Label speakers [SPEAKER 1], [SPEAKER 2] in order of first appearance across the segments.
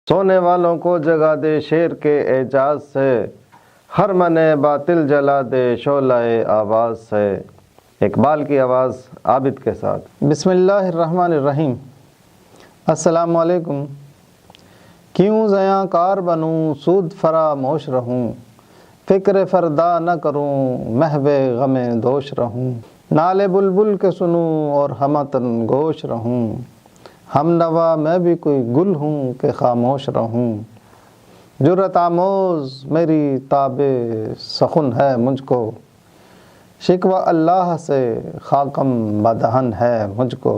[SPEAKER 1] سونے والوں کو جگا دے شیر کے اعجاز سے، ہر من باطل جلا دے شعلہ آواز سے۔ اقبال کی آواز عابد کے ساتھ۔
[SPEAKER 2] بسم اللہ الرحمن الرحیم۔ السلام علیکم۔ کیوں زیاں کار بنوں سود فراموش رہوں، فکر فردا نہ کروں محو غم دوش رہوں، نالے بلبل کے سنوں اور ہمتن گوش رہوں، ہم نوا میں بھی کوئی گل ہوں کہ خاموش رہوں، جرأت آموز میری تاب سخن ہے مجھ کو، شکوہ اللہ سے خاکم بدہن ہے مجھ کو۔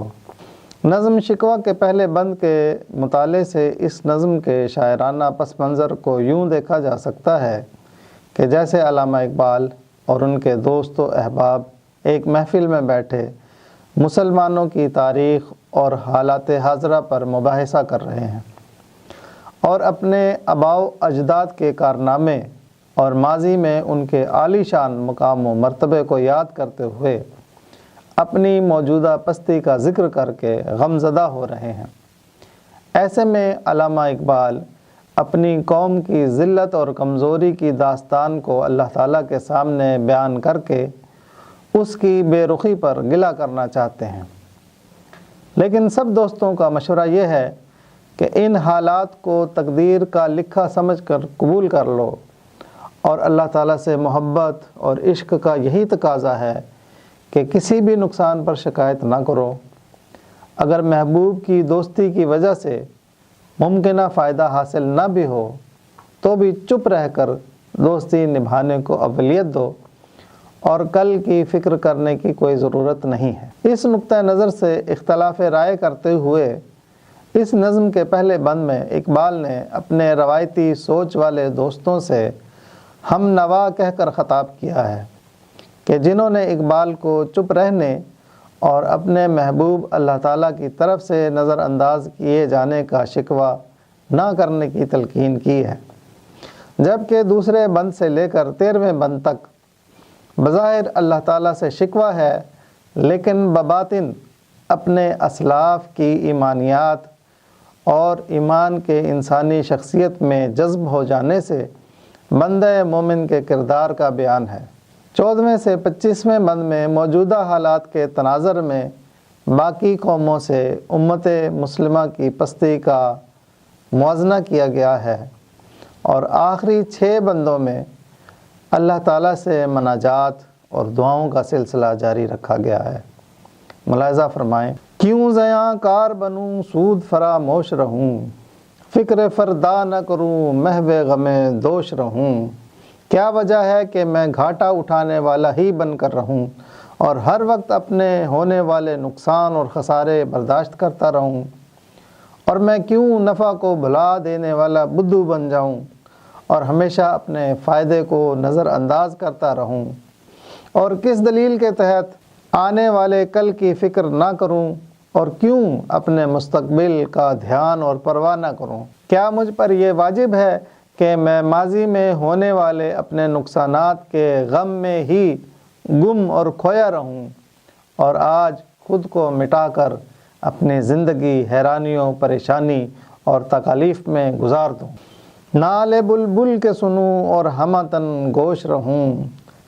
[SPEAKER 2] نظم شکوہ کے پہلے بند کے مطالعے سے اس نظم کے شاعرانہ پس منظر کو یوں دیکھا جا سکتا ہے کہ جیسے علامہ اقبال اور ان کے دوست و احباب ایک محفل میں بیٹھے مسلمانوں کی تاریخ اور حالات حاضرہ پر مباحثہ کر رہے ہیں، اور اپنے آباء و اجداد کے کارنامے اور ماضی میں ان کے عالی شان مقام و مرتبے کو یاد کرتے ہوئے اپنی موجودہ پستی کا ذکر کر کے غمزدہ ہو رہے ہیں۔ ایسے میں علامہ اقبال اپنی قوم کی ذلت اور کمزوری کی داستان کو اللہ تعالیٰ کے سامنے بیان کر کے اس کی بے رخی پر گلہ کرنا چاہتے ہیں، لیکن سب دوستوں کا مشورہ یہ ہے کہ ان حالات کو تقدیر کا لکھا سمجھ کر قبول کر لو، اور اللہ تعالیٰ سے محبت اور عشق کا یہی تقاضا ہے کہ کسی بھی نقصان پر شکایت نہ کرو۔ اگر محبوب کی دوستی کی وجہ سے ممکنہ فائدہ حاصل نہ بھی ہو تو بھی چپ رہ کر دوستی نبھانے کو اولویت دو، اور کل کی فکر کرنے کی کوئی ضرورت نہیں ہے۔ اس نقطہ نظر سے اختلاف رائے کرتے ہوئے اس نظم کے پہلے بند میں اقبال نے اپنے روایتی سوچ والے دوستوں سے ہم نوا کہہ کر خطاب کیا ہے کہ جنہوں نے اقبال کو چپ رہنے اور اپنے محبوب اللہ تعالیٰ کی طرف سے نظر انداز کیے جانے کا شکوہ نہ کرنے کی تلقین کی ہے، جبکہ دوسرے بند سے لے کر 13ویں بند تک بظاہر اللہ تعالیٰ سے شکوہ ہے، لیکن بباطن اپنے اسلاف کی ایمانیات اور ایمان کے انسانی شخصیت میں جذب ہو جانے سے بندہ مومن کے کردار کا بیان ہے۔ 14ویں سے 25ویں بند میں موجودہ حالات کے تناظر میں باقی قوموں سے امت مسلمہ کی پستی کا موازنہ کیا گیا ہے، اور آخری 6 بندوں میں اللہ تعالیٰ سے مناجات اور دعاؤں کا سلسلہ جاری رکھا گیا ہے۔ ملاحظہ فرمائیں۔ کیوں زیاں کار بنوں سود فراموش رہوں، فکر فردا نہ کروں محو غم دوش رہوں، کیا وجہ ہے کہ میں گھاٹا اٹھانے والا ہی بن کر رہوں اور ہر وقت اپنے ہونے والے نقصان اور خسارے برداشت کرتا رہوں، اور میں کیوں نفع کو بھلا دینے والا بدھو بن جاؤں اور ہمیشہ اپنے فائدے کو نظر انداز کرتا رہوں، اور کس دلیل کے تحت آنے والے کل کی فکر نہ کروں، اور کیوں اپنے مستقبل کا دھیان اور پرواہ نہ کروں؟ کیا مجھ پر یہ واجب ہے کہ میں ماضی میں ہونے والے اپنے نقصانات کے غم میں ہی گم اور کھویا رہوں، اور آج خود کو مٹا کر اپنی زندگی حیرانیوں، پریشانی اور تکالیف میں گزار دوں؟ نالے بلبل کے سنوں اور ہمتن گوش رہوں،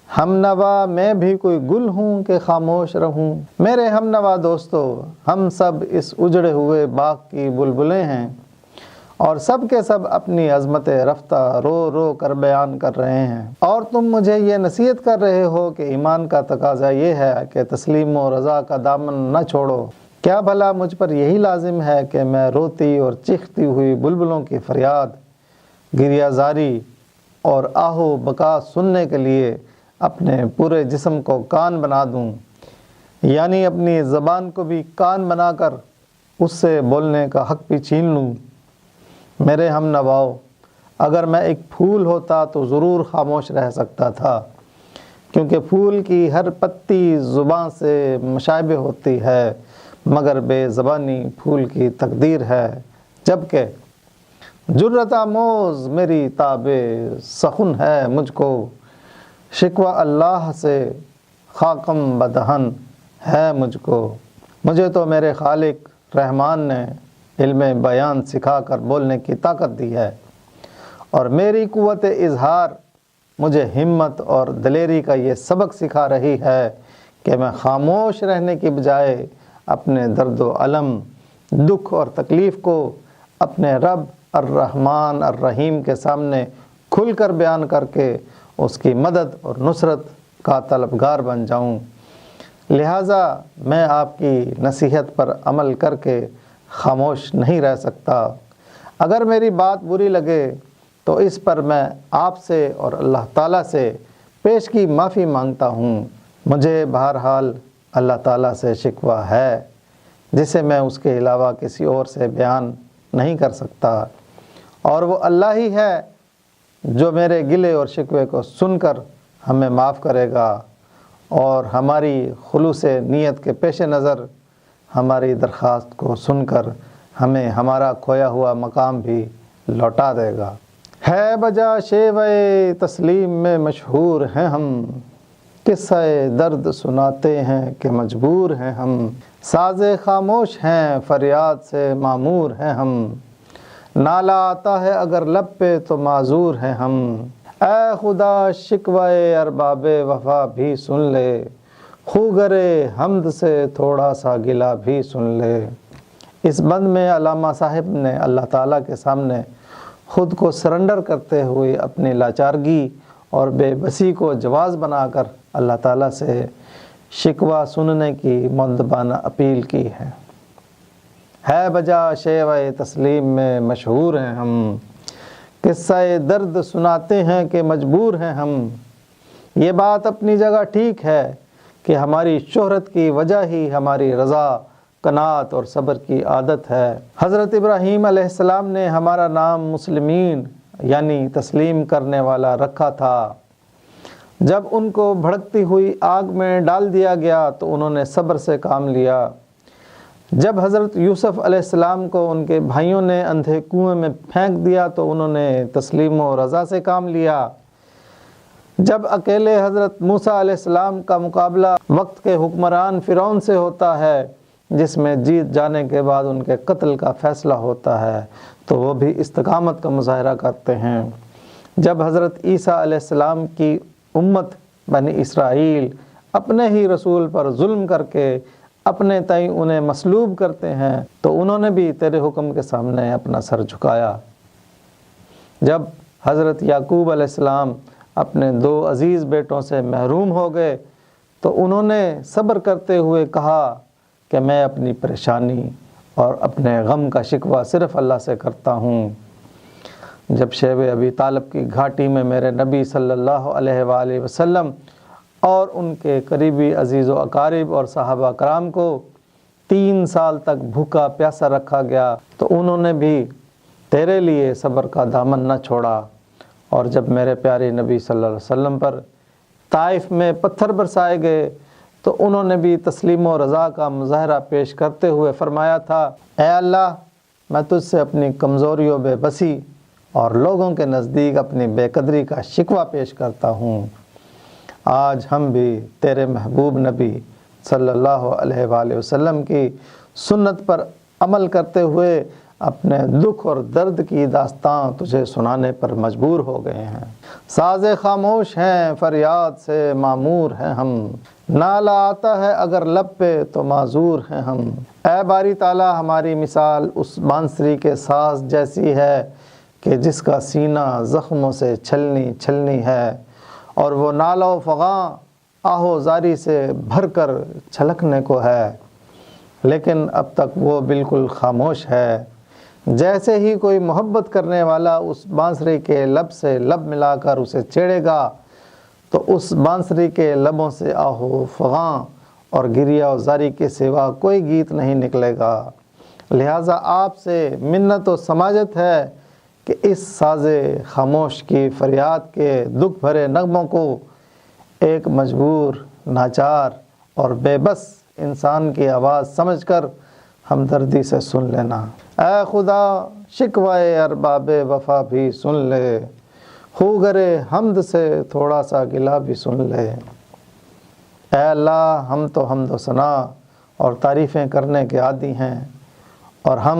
[SPEAKER 2] ہم نوا میں بھی کوئی گل ہوں کہ خاموش رہوں۔ میرے ہم نوا دوستو، ہم سب اس اجڑے ہوئے باغ کی بلبلیں ہیں، اور سب کے سب اپنی عظمت رفتہ رو رو کر بیان کر رہے ہیں، اور تم مجھے یہ نصیحت کر رہے ہو کہ ایمان کا تقاضا یہ ہے کہ تسلیم و رضا کا دامن نہ چھوڑو۔ کیا بھلا مجھ پر یہی لازم ہے کہ میں روتی اور چیختی ہوئی بلبلوں کی فریاد، گریہ زاری اور آہو بکا سننے کے لیے اپنے پورے جسم کو کان بنا دوں، یعنی اپنی زبان کو بھی کان بنا کر اس سے بولنے کا حق بھی چھین لوں؟ میرے ہم نواؤ، اگر میں ایک پھول ہوتا تو ضرور خاموش رہ سکتا تھا، کیونکہ پھول کی ہر پتی زبان سے مشابہ ہوتی ہے، مگر بے زبانی پھول کی تقدیر ہے، جبکہ جرأت آموز میری تاب سخن ہے مجھ کو، شکوہ اللہ سے خاکم بدہن ہے مجھ کو۔ مجھے تو میرے خالق رحمان نے علم بیان سکھا کر بولنے کی طاقت دی ہے، اور میری قوت اظہار مجھے ہمت اور دلیری کا یہ سبق سکھا رہی ہے کہ میں خاموش رہنے کی بجائے اپنے درد و الم، دکھ اور تکلیف کو اپنے رب الرحمن الرحیم کے سامنے کھل کر بیان کر کے اس کی مدد اور نصرت کا طلبگار بن جاؤں۔ لہٰذا میں آپ کی نصیحت پر عمل کر کے خاموش نہیں رہ سکتا۔ اگر میری بات بری لگے تو اس پر میں آپ سے اور اللہ تعالیٰ سے پیش کی معافی مانگتا ہوں۔ مجھے بہرحال اللہ تعالیٰ سے شکوہ ہے جسے میں اس کے علاوہ کسی اور سے بیان نہیں کر سکتا، اور وہ اللہ ہی ہے جو میرے گلے اور شکوے کو سن کر ہمیں معاف کرے گا اور ہماری خلوص نیت کے پیش نظر ہماری درخواست کو سن کر ہمیں ہمارا کھویا ہوا مقام بھی لوٹا دے گا۔ ہے بجا شیوے تسلیم میں مشہور ہیں ہم، قصہ درد سناتے ہیں کہ مجبور ہیں ہم، ساز خاموش ہیں فریاد سے معمور ہیں ہم، نالا آتا ہے اگر لب پہ تو معذور ہیں ہم، اے خدا شکوے ارباب وفا بھی سن لے، خوگرے حمد سے تھوڑا سا گلہ بھی سن لے۔ اس بند میں علامہ صاحب نے اللہ تعالیٰ کے سامنے خود کو سرنڈر کرتے ہوئے اپنی لاچارگی اور بے بسی کو جواز بنا کر اللہ تعالیٰ سے شکوہ سننے کی مؤدبانہ اپیل کی ہے بجا شیوہ تسلیم میں مشہور ہیں ہم، قصہ درد سناتے ہیں کہ مجبور ہیں ہم۔ یہ بات اپنی جگہ ٹھیک ہے کہ ہماری شہرت کی وجہ ہی ہماری رضا، قناعت اور صبر کی عادت ہے۔ حضرت ابراہیم علیہ السلام نے ہمارا نام مسلمین یعنی تسلیم کرنے والا رکھا تھا۔ جب ان کو بھڑکتی ہوئی آگ میں ڈال دیا گیا تو انہوں نے صبر سے کام لیا۔ جب حضرت یوسف علیہ السلام کو ان کے بھائیوں نے اندھے کنویں میں پھینک دیا تو انہوں نے تسلیم و رضا سے کام لیا۔ جب اکیلے حضرت موسیٰ علیہ السلام کا مقابلہ وقت کے حکمران فرعون سے ہوتا ہے جس میں جیت جانے کے بعد ان کے قتل کا فیصلہ ہوتا ہے تو وہ بھی استقامت کا مظاہرہ کرتے ہیں۔ جب حضرت عیسیٰ علیہ السلام کی امت بنی اسرائیل اپنے ہی رسول پر ظلم کر کے اپنے تئیں انہیں مصلوب کرتے ہیں تو انہوں نے بھی تیرے حکم کے سامنے اپنا سر جھکایا۔ جب حضرت یعقوب علیہ السلام اپنے 2 عزیز بیٹوں سے محروم ہو گئے تو انہوں نے صبر کرتے ہوئے کہا کہ میں اپنی پریشانی اور اپنے غم کا شکوہ صرف اللہ سے کرتا ہوں۔ جب شیب ابی طالب کی گھاٹی میں میرے نبی صلی اللہ علیہ وآلہ وسلم اور ان کے قریبی عزیز و اقارب اور صحابہ کرام کو 3 سال تک بھوکا پیاسا رکھا گیا تو انہوں نے بھی تیرے لیے صبر کا دامن نہ چھوڑا، اور جب میرے پیارے نبی صلی اللہ علیہ وسلم پر طائف میں پتھر برسائے گئے تو انہوں نے بھی تسلیم و رضا کا مظاہرہ پیش کرتے ہوئے فرمایا تھا، اے اللہ میں تجھ سے اپنی کمزوری و بے بسی اور لوگوں کے نزدیک اپنی بے قدری کا شکوہ پیش کرتا ہوں۔ آج ہم بھی تیرے محبوب نبی صلی اللہ علیہ وآلہ وسلم کی سنت پر عمل کرتے ہوئے اپنے دکھ اور درد کی داستان تجھے سنانے پر مجبور ہو گئے ہیں۔ ساز خاموش ہیں فریاد سے معمور ہیں ہم، نالا آتا ہے اگر لب پہ تو معذور ہیں ہم۔ اے باری تعالیٰ ہماری مثال اس بانسری کے ساز جیسی ہے کہ جس کا سینہ زخموں سے چھلنی ہے اور وہ نالہ و فغاں آہو زاری سے بھر کر چھلکنے کو ہے، لیکن اب تک وہ بالکل خاموش ہے۔ جیسے ہی کوئی محبت کرنے والا اس بانسری کے لب سے لب ملا کر اسے چھیڑے گا تو اس بانسری کے لبوں سے آہو فغاں اور گریہ و زاری کے سوا کوئی گیت نہیں نکلے گا۔ لہٰذا آپ سے منت و سماجت ہے کہ اس ساز خاموش کی فریاد کے دکھ بھرے نغموں کو ایک مجبور، ناچار اور بے بس انسان کی آواز سمجھ کر ہمدردی سے سن لینا۔ اے خدا شکوائے ارباب وفا بھی سن لے، خوگرے حمد سے تھوڑا سا گلہ بھی سن لے۔ اے اللہ ہم تو حمد و ثنا اور تعریفیں کرنے کے عادی ہیں، اور ہم